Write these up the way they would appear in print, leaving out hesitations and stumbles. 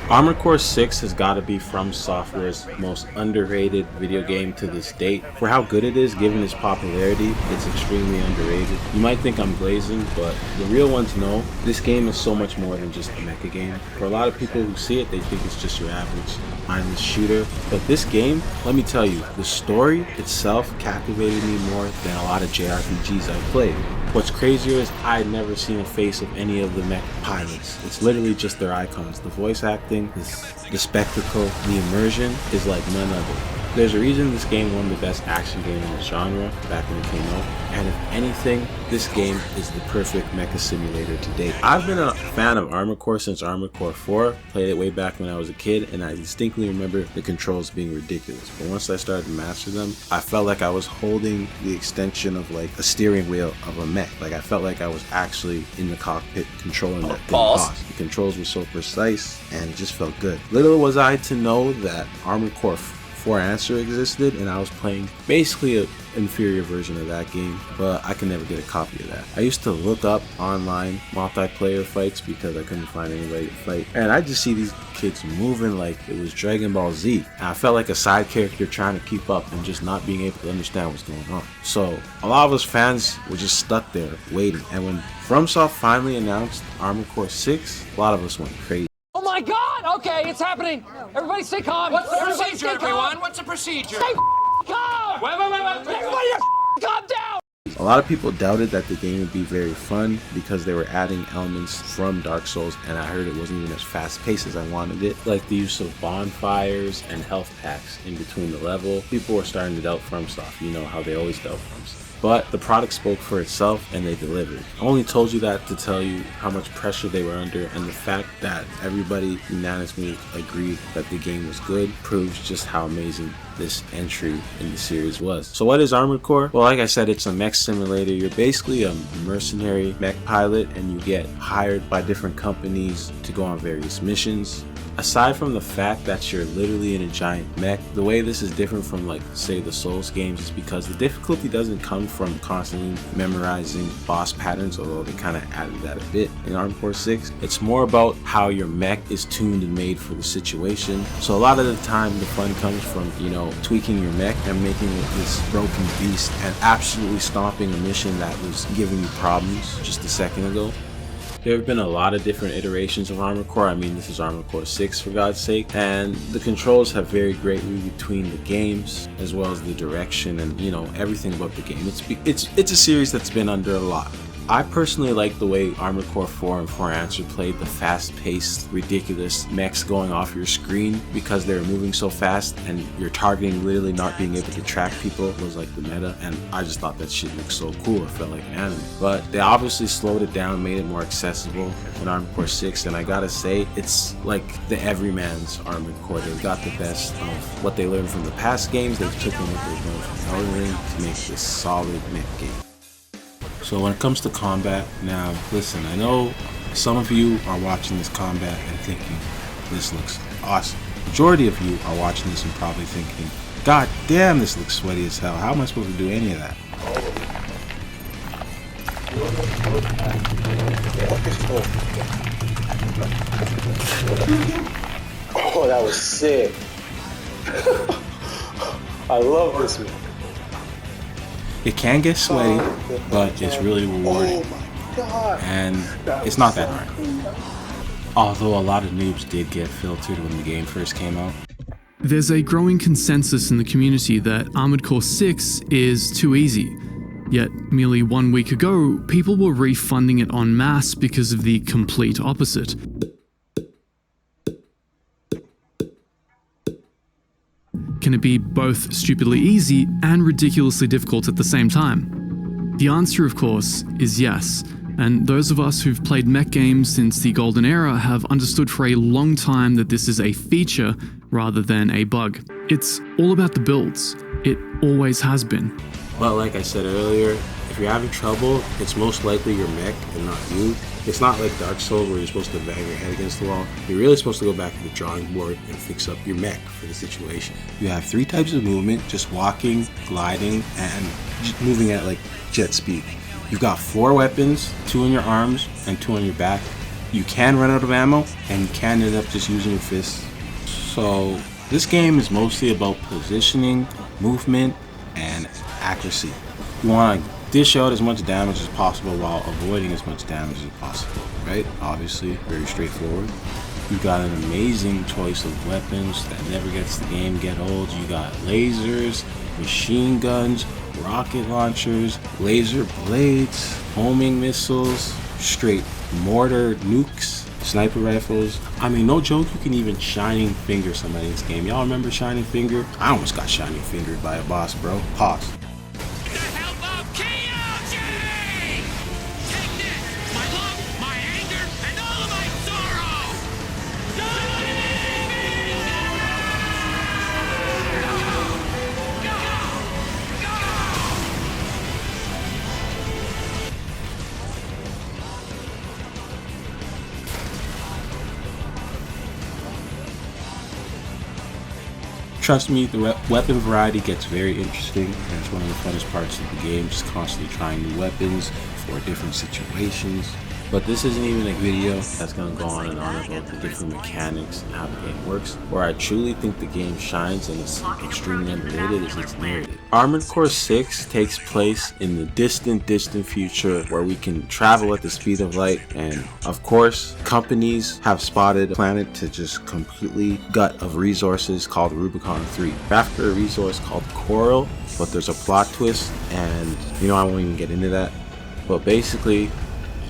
Armored Core 6 has got to be From Software's most underrated video game to this date. For how good it is, given its popularity, it's extremely underrated. You might think I'm glazing, but the real ones know this game is so much more than just a mecha game. For a lot of people who see it, they think it's just your average mindless shooter. But this game, let me tell you, the story itself captivated me more than a lot of JRPGs I've played. What's crazier is I had never seen a face of any of the mech pilots. It's literally just their icons. The voice acting, the spectacle, the immersion is like none other. There's a reason this game won the best action game in the genre back when it came out, and if anything, this game is the perfect mecha simulator to date. I've been a fan of Armored Core since Armored Core 4, played it way back when I was a kid, and I distinctly remember the controls being ridiculous. But once I started to master them, I felt like I was holding the extension of like a steering wheel of a mech. Like I felt like I was actually in the cockpit controlling that thing. The controls were so precise and it just felt good. Little was I to know that Armored Core 4 Answer existed, and I was playing basically an inferior version of that game, but I could never get a copy of that. I used to look up online multiplayer fights because I couldn't find anybody to fight, and I just see these kids moving like it was Dragon Ball Z, and I felt like a side character trying to keep up and just not being able to understand what's going on. So a lot of us fans were just stuck there waiting, and when Fromsoft finally announced Armored Core 6, a lot of us went crazy. Oh my God! Okay, it's happening. Everybody stay calm. What's the procedure, everyone? What's the procedure? Stay calm! Wait. Everybody calm down! A lot of people doubted that the game would be very fun because they were adding elements from Dark Souls, and I heard it wasn't even as fast paced as I wanted it. Like the use of bonfires and health packs in between the level. People were starting to doubt FromSoft, you know how they always doubt FromSoft. But the product spoke for itself and they delivered. I only told you that to tell you how much pressure they were under, and the fact that everybody unanimously agreed that the game was good proves just how amazing this entry in the series was. So what is Armored Core? Well, like I said, it's a mech simulator. You're basically a mercenary mech pilot and you get hired by different companies to go on various missions. Aside from the fact that you're literally in a giant mech, the way this is different from like say the Souls games is because the difficulty doesn't come from constantly memorizing boss patterns, although they kind of added that a bit in Armored Core 6. It's more about how your mech is tuned and made for the situation. So a lot of the time the fun comes from, you know, tweaking your mech and making it this broken beast and absolutely stomping a mission that was giving you problems just a second ago. There have been a lot of different iterations of Armored Core. I mean, this is Armored Core 6 for God's sake, and the controls have varied greatly between the games as well as the direction and, you know, everything about the game. It's a series that's been under a lot. I personally like the way Armored Core 4 and 4 Answer played the fast-paced, ridiculous mechs going off your screen because they were moving so fast and your targeting literally not being able to track people was like the meta, and I just thought that shit looked so cool. It felt like an anime. But they obviously slowed it down, made it more accessible in Armored Core 6, and I gotta say, it's like the everyman's Armored Core. They've got the best of what they learned from the past games. They've taken what they've learned from Elden Ring to make this solid mech game. So when it comes to combat, now listen, I know some of you are watching this combat and thinking, this looks awesome. Majority of you are watching this and probably thinking, God damn, this looks sweaty as hell. How am I supposed to do any of that? Oh, that was sick. I love this one. It can get sweaty, but it's really rewarding. Oh my God. And it's not that hard. Although a lot of noobs did get filtered when the game first came out. There's a growing consensus in the community that Armored Core 6 is too easy. Yet, merely 1 week ago, people were refunding it en masse because of the complete opposite. Can it be both stupidly easy and ridiculously difficult at the same time? The answer, of course, is yes, and those of us who've played mech games since the Golden Era have understood for a long time that this is a feature rather than a bug. It's all about the builds. It always has been. But like I said earlier, if you're having trouble, it's most likely your mech and not you. It's not like Dark Souls where you're supposed to bang your head against the wall. You're really supposed to go back to the drawing board and fix up your mech for the situation. You have 3 types of movement, just walking, gliding, and just moving at like jet speed. You've got 4 weapons, 2 in your arms and 2 on your back. you can run out of ammo, and you can end up just using your fists. So this game is mostly about positioning, movement, and accuracy. You want to dish out as much damage as possible while avoiding as much damage as possible, right? Obviously, very straightforward. You got an amazing choice of weapons that never gets the game get old. You got lasers, machine guns, rocket launchers, laser blades, homing missiles, straight mortar nukes, sniper rifles. I mean, no joke, you can even Shining Finger somebody in this game. Y'all remember Shining Finger? I almost got Shining Fingered by a boss, bro. Pause. Trust me, the weapon variety gets very interesting, and it's one of the funnest parts of the game, just constantly trying new weapons for different situations. But this isn't even a video that's going to go on and on about the different mechanics and how the game works. Where I truly think the game shines and is extremely underrated is its narrative. Armored Core 6 takes place in the distant future where we can travel at the speed of light, and of course, companies have spotted a planet to just completely gut of resources called Rubicon 3. After a resource called Coral, but there's a plot twist, and I won't even get into that. But basically,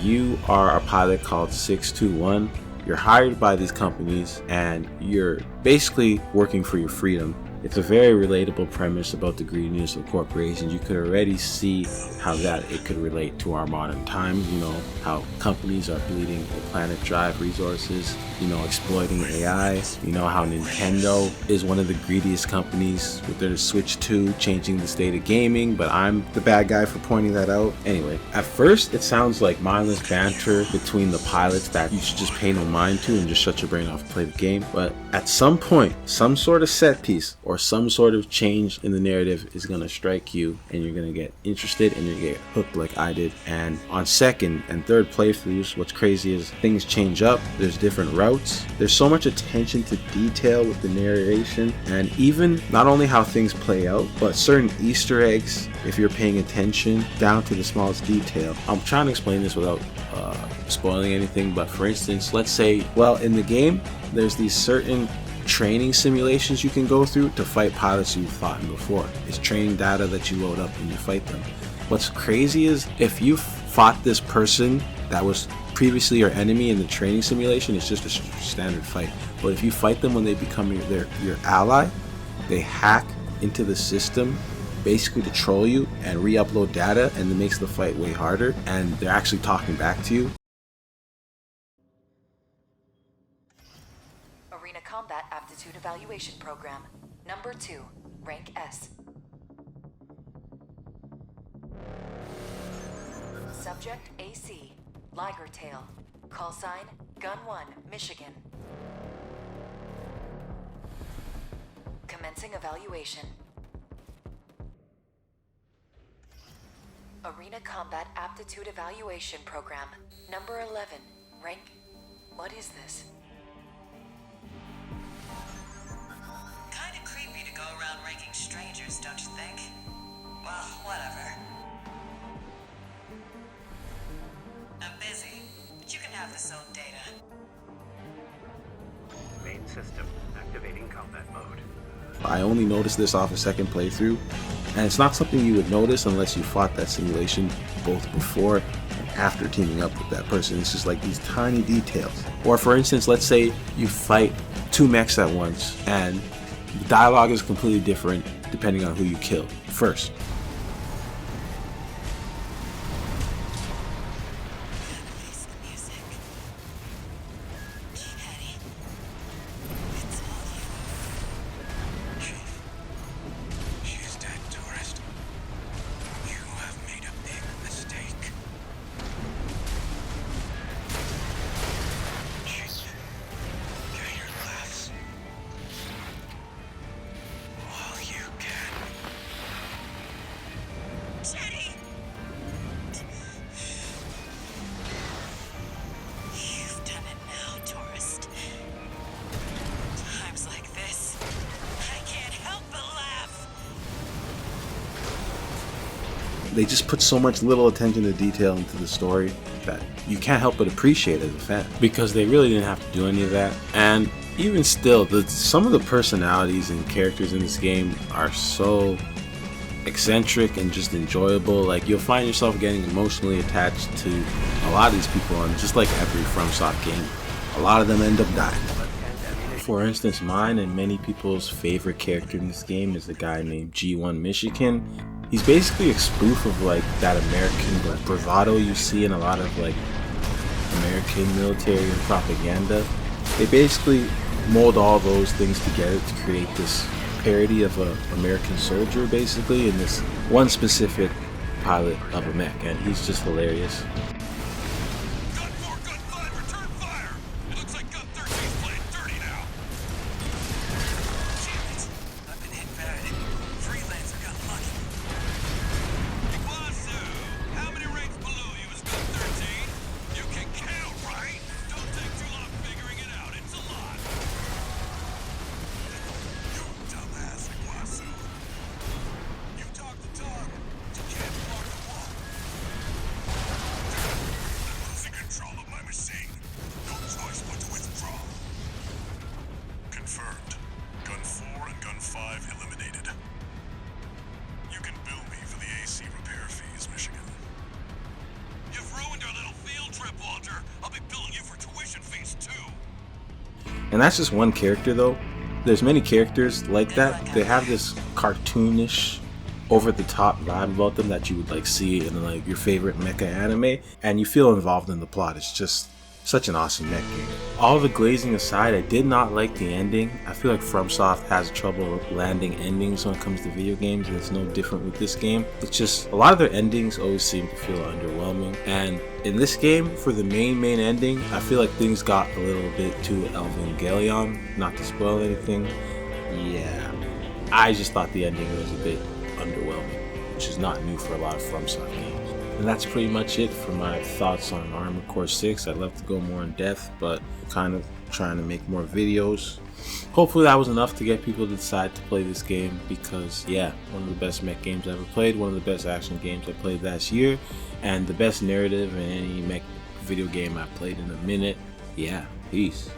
you are a pilot called 621. You're hired by these companies and you're basically working for your freedom. It's a very relatable premise about the greediness of corporations. You could already see how it could relate to our modern times. How companies are bleeding the planet drive resources, exploiting AI. How Nintendo is one of the greediest companies with their Switch 2 changing the state of gaming, but I'm the bad guy for pointing that out. Anyway, at first it sounds like mindless banter between the pilots that you should just pay no mind to and just shut your brain off and play the game. But at some point, some sort of set piece or some sort of change in the narrative is going to strike you, and you're going to get interested and you're going to get hooked like I did. And on second and third playthroughs, what's crazy is things change up. There's different routes. There's so much attention to detail with the narration, and even not only how things play out, but certain Easter eggs if you're paying attention down to the smallest detail. I'm trying to explain this without spoiling anything, but for instance, let's say, in the game, there's these certain training simulations you can go through to fight pilots you've fought before. It's training data that you load up when you fight them. What's crazy is if you fought this person that was previously your enemy in the training simulation, it's just a standard fight. But if you fight them when they become your ally, they hack into the system basically to troll you and re-upload data, and it makes the fight way harder, and they're actually talking back to you. Arena Combat Aptitude Evaluation Program, Number 2, Rank S. Subject AC, Liger Tail. Call sign, Gun 1, Michigan. Commencing evaluation. Arena Combat Aptitude Evaluation Program, Number 11, Rank... What is this? Kinda creepy to go around ranking strangers, don't you think? Well, whatever. I'm busy, but you can have this old data. Main system activating combat mode. I only noticed this off a second playthrough, and it's not something you would notice unless you fought that simulation both before and after teaming up with that person. It's just like these tiny details. Or for instance, let's say you fight two mechs at once and the dialogue is completely different depending on who you kill first. they just put so much little attention to detail into the story that you can't help but appreciate as a fan, because they really didn't have to do any of that. And even still, some of the personalities and characters in this game are so eccentric and just enjoyable. Like, you'll find yourself getting emotionally attached to a lot of these people, and just like every FromSoft game, a lot of them end up dying. For instance, mine and many people's favorite character in this game is a guy named G1 Michigan. He's basically a spoof of like that American like bravado you see in a lot of like American military and propaganda. They basically mold all those things together to create this parody of an American soldier, basically, in this one specific pilot of a mech, and he's just hilarious. Gun 4, Gun 5, return fire! It looks like Gun 13's playing dirty now. Damn it. I've been hit bad. Freelancer got lucky. Iguazu, how many ranks below you is Gun 13? You can count, right? Don't take too long figuring it out. It's a lot. You dumbass, Iguazu. You talk the talk, but you can't walk the walk. I'm losing control of my machine. No choice but to withdraw. Confirmed. Gun 4 and Gun 5 eliminated. You can bill me for the AC repair fees, Michigan. You've ruined our little field trip, Walter. I'll be billing you for tuition fees, too. And that's just one character though. There's many characters like that. They have this cartoonish, over-the-top vibe about them that you would like see in like your favorite mecha anime, and you feel involved in the plot. It's just such an awesome mech game. All the glazing aside, I did not like the ending. I feel like FromSoft has trouble landing endings when it comes to video games, and it's no different with this game. It's just a lot of their endings always seem to feel underwhelming, and in this game, for the main ending, I feel like things got a little bit too Evangelion. Not to spoil anything. Yeah, I just thought the ending was a bit underwhelming, which is not new for a lot of FromSoft games. And that's pretty much it for my thoughts on Armored Core 6. I'd love to go more in depth, but kind of trying to make more videos. Hopefully that was enough to get people to decide to play this game, because yeah, one of the best mech games I ever played, one of the best action games I played last year, and the best narrative in any mech video game I played in a minute. Yeah, peace.